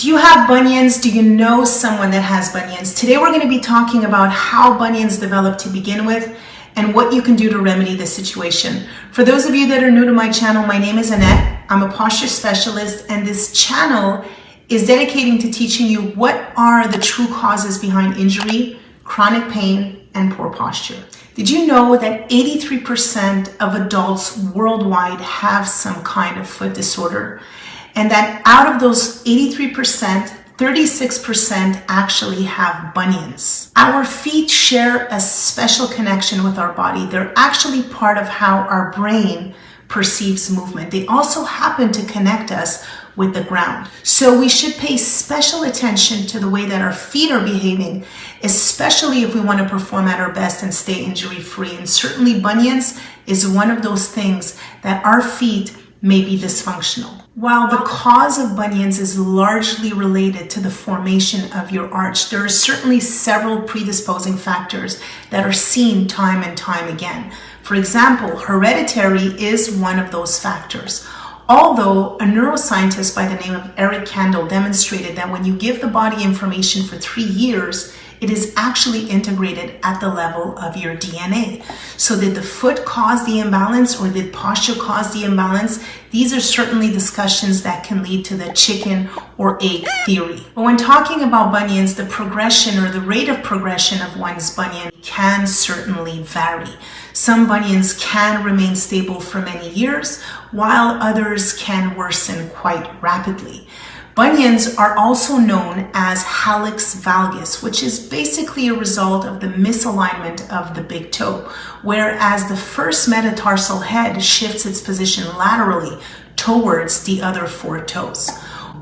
Do you have bunions? Do you know someone that has bunions? Today we're going to be talking about how bunions develop to begin with and what you can do to remedy the situation. For those of you that are new to my channel, my name is Annette. I'm a posture specialist, and this channel is dedicating to teaching you what are the true causes behind injury, chronic pain, and poor posture. Did you know that 83% of adults worldwide have some kind of foot disorder? And that out of those 83%, 36% actually have bunions. Our feet share a special connection with our body. They're actually part of how our brain perceives movement. They also happen to connect us with the ground. So we should pay special attention to the way that our feet are behaving, especially if we want to perform at our best and stay injury-free. And certainly bunions is one of those things that our feet may be dysfunctional. While the cause of bunions is largely related to the formation of your arch, there are certainly several predisposing factors that are seen time and time again. For example, hereditary is one of those factors. Although a neuroscientist by the name of Eric Kandel demonstrated that when you give the body information for 3 years, it is actually integrated at the level of your DNA. So did the foot cause the imbalance, or did posture cause the imbalance? These are certainly discussions that can lead to the chicken or egg theory. But when talking about bunions, the progression or the rate of progression of one's bunion can certainly vary. Some bunions can remain stable for many years, while others can worsen quite rapidly. Bunions are also known as hallux valgus, which is basically a result of the misalignment of the big toe, whereas the first metatarsal head shifts its position laterally towards the other 4 toes.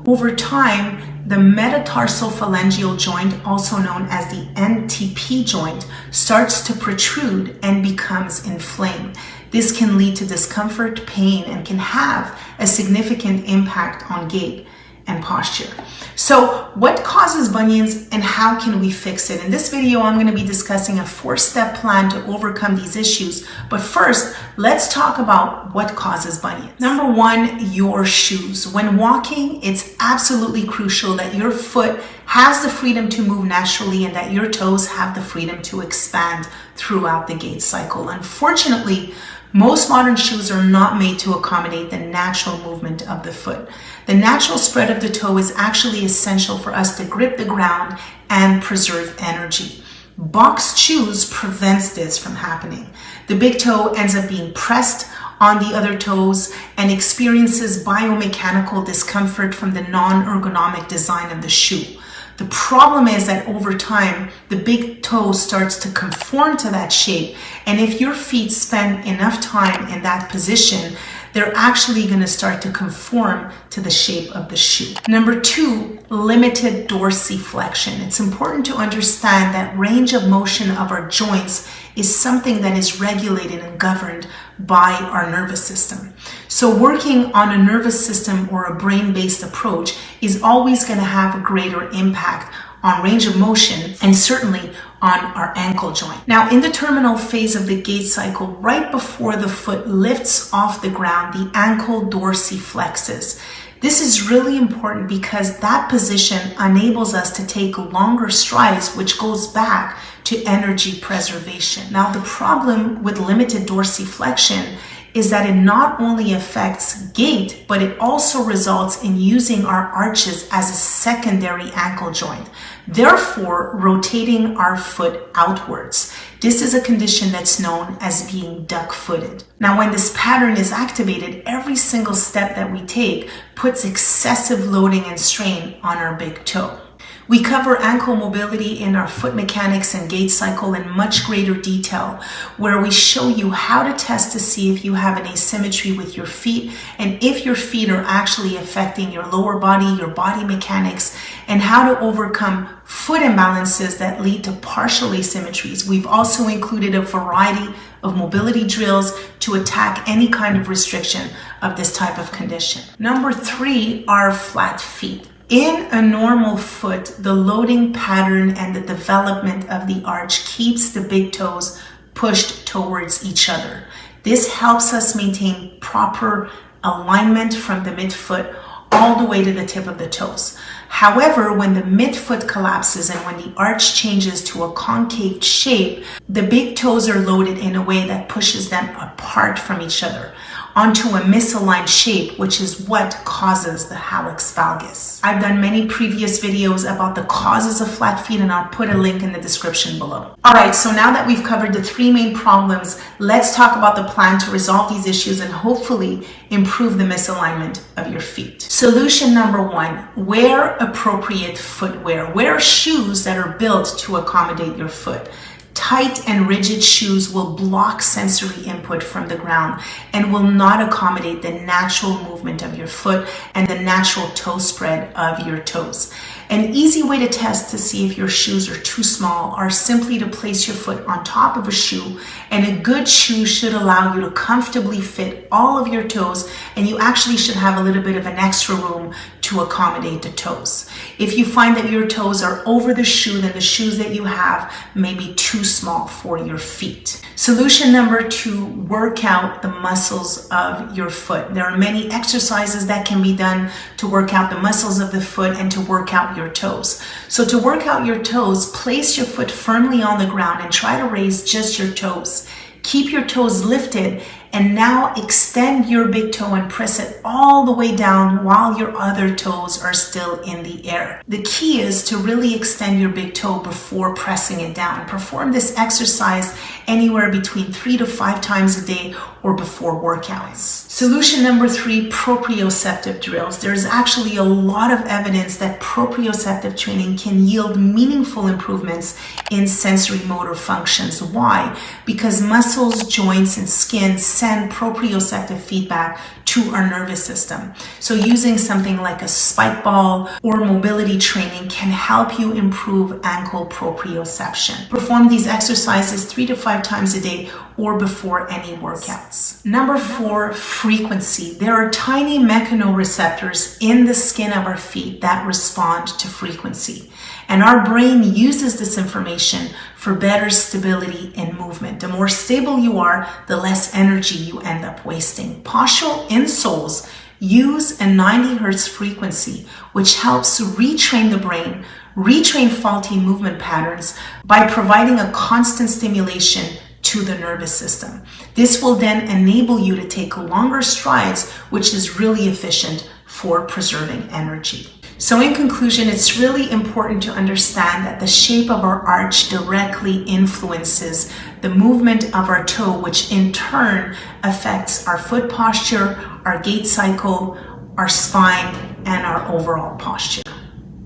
Over time, the metatarsophalangeal joint, also known as the MTP joint, starts to protrude and becomes inflamed. This can lead to discomfort, pain, and can have a significant impact on gait and posture. So what causes bunions and how can we fix it? In this video, I'm going to be discussing a 4-step plan to overcome these issues. But first, let's talk about what causes bunions. Number 1, your shoes. When walking, it's absolutely crucial that your foot has the freedom to move naturally and that your toes have the freedom to expand throughout the gait cycle. Unfortunately, most modern shoes are not made to accommodate the natural movement of the foot. The natural spread of the toe is actually essential for us to grip the ground and preserve energy. Boxed shoes prevents this from happening. The big toe ends up being pressed on the other toes and experiences biomechanical discomfort from the non-ergonomic design of the shoe. The problem is that over time, the big toe starts to conform to that shape. And if your feet spend enough time in that position, they're actually going to start to conform to the shape of the shoe. Number 2, limited dorsiflexion. It's important to understand that range of motion of our joints is something that is regulated and governed by our nervous system. So working on a nervous system or a brain-based approach is always going to have a greater impact on range of motion and certainly on our ankle joint. Now, in the terminal phase of the gait cycle, right before the foot lifts off the ground, the ankle dorsiflexes. This is really important because that position enables us to take longer strides, which goes back to energy preservation. Now, the problem with limited dorsiflexion is that it not only affects gait, but it also results in using our arches as a secondary ankle joint, therefore rotating our foot outwards. This is a condition that's known as being duck-footed. Now, when this pattern is activated, every single step that we take puts excessive loading and strain on our big toe. We cover ankle mobility in our foot mechanics and gait cycle in much greater detail, where we show you how to test to see if you have an asymmetry with your feet and if your feet are actually affecting your lower body, your body mechanics, and how to overcome foot imbalances that lead to partial asymmetries. We've also included a variety of mobility drills to attack any kind of restriction of this type of condition. Number 3 are flat feet. In a normal foot, the loading pattern and the development of the arch keeps the big toes pushed towards each other. This helps us maintain proper alignment from the midfoot all the way to the tip of the toes. However, when the midfoot collapses and when the arch changes to a concave shape, the big toes are loaded in a way that pushes them apart from each other onto a misaligned shape, which is what causes the hallux valgus. I've done many previous videos about the causes of flat feet, and I'll put a link in the description below. All right, so now that we've covered the three main problems, let's talk about the plan to resolve these issues and hopefully improve the misalignment of your feet. Solution number one, wear appropriate footwear. Wear shoes that are built to accommodate your foot. Tight and rigid shoes will block sensory input from the ground and will not accommodate the natural movement of your foot and the natural toe spread of your toes. An easy way to test to see if your shoes are too small are simply to place your foot on top of a shoe, and a good shoe should allow you to comfortably fit all of your toes, and you actually should have a little bit of an extra room to accommodate the toes. If you find that your toes are over the shoe, then the shoes that you have may be too small for your feet. Solution number two, work out the muscles of your foot. There are many exercises that can be done to work out the muscles of the foot and to work out your toes. So to work out your toes, place your foot firmly on the ground and try to raise just your toes. Keep your toes lifted, and now extend your big toe and press it all the way down while your other toes are still in the air. The key is to really extend your big toe before pressing it down. Perform this exercise anywhere between 3 to 5 times a day or before workouts. Solution number three, proprioceptive drills. There's actually a lot of evidence that proprioceptive training can yield meaningful improvements in sensory motor functions. Why? Because muscles, joints, and skin send proprioceptive feedback to our nervous system. So using something like a spike ball or mobility training can help you improve ankle proprioception. Perform these exercises 3 to 5 times a day or before any workouts. Number four, frequency. There are tiny mechanoreceptors in the skin of our feet that respond to frequency. And our brain uses this information for better stability in movement. The more stable you are, the less energy you end up wasting. Postural insoles use a 90 Hertz frequency, which helps retrain the brain, retrain faulty movement patterns by providing a constant stimulation to the nervous system. This will then enable you to take longer strides, which is really efficient for preserving energy. So in conclusion, it's really important to understand that the shape of our arch directly influences the movement of our toe, which in turn affects our foot posture, our gait cycle, our spine, and our overall posture.